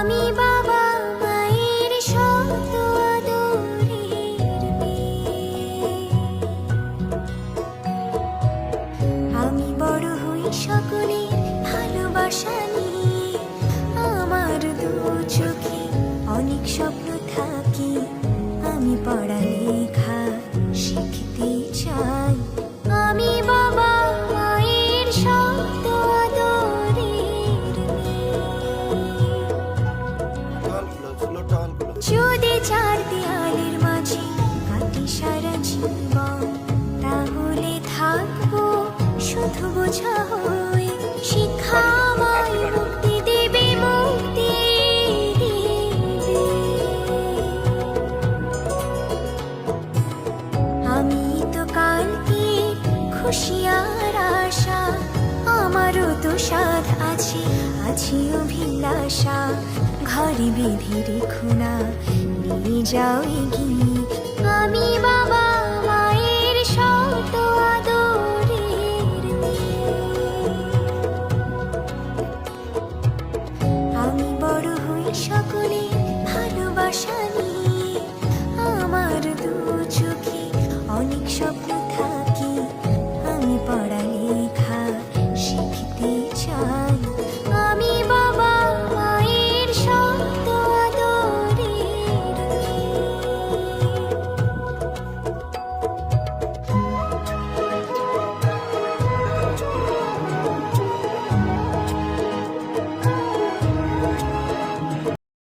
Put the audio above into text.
আমি বাবা মায়ের শত আদরের মেয়ে। আমি বড় হই সকলের ভালোবাসা নিয়ে, আমার দু চোখে অনেক স্বপ্ন থাকে, আমি পড়ালেখা শিখতে চাই। আমি বাবা মায়ের শত আদরের মেয়ে। যদি চার দেয়ালের মাঝে কাটি সারা জীবন, তাহলে থাকবো শুধু বোঝা হয়ে। শিক্ষা আমায় মুক্তি দেবে, মুক্তি দেবে। আমি তো কালকে খুশি আর আশা, আমারও তো সাধ আছে, আছে অভিলাষা। ঘরে বেঁধে রেখো না, নিয়ে যাও এগিয়ে। আমি বাবা মায়ের শত আদরের মেয়ে। আমি বড় হই সকলের ভালোবাসা নিয়ে, আমার দু চোখে অনেক স্বপ্ন